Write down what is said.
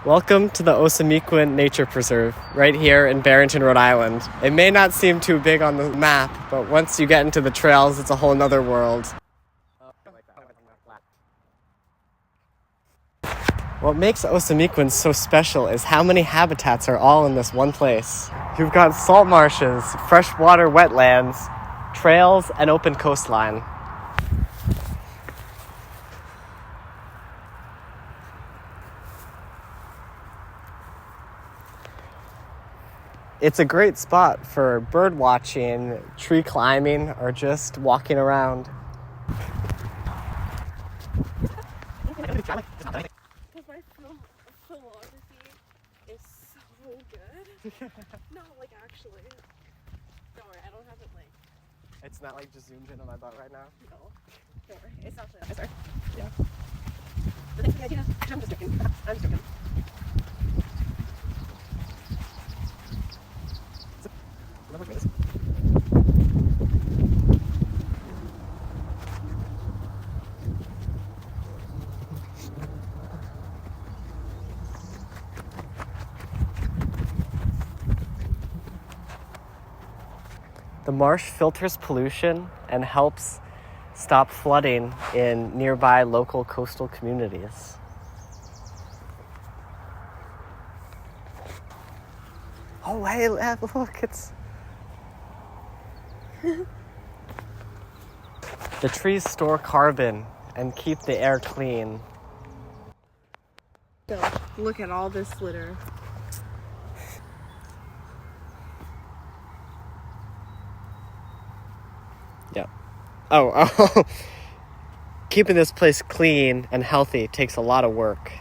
Welcome to the Osamequin Nature Preserve, right here in Barrington, Rhode Island. It may not seem too big on the map, but once you get into the trails, it's a whole nother world. What makes Osamequin so special is how many habitats are all in this one place. You've got salt marshes, freshwater wetlands, trails, and open coastline. It's a great spot for bird watching, tree climbing, or just walking around. Because my filmography is so good. No, like actually. Don't worry, I don't have it like... It's not like just zoomed in on my butt right now? No. Don't worry, it's actually not. Sorry. Yeah. But thanks for the idea. Actually, I'm just joking. I'm just joking. The marsh filters pollution and helps stop flooding in nearby local coastal communities. Oh, hey, look, it's... The trees store carbon and keep the air clean. So, look at all this litter. Yeah. Oh. Keeping this place clean and healthy takes a lot of work.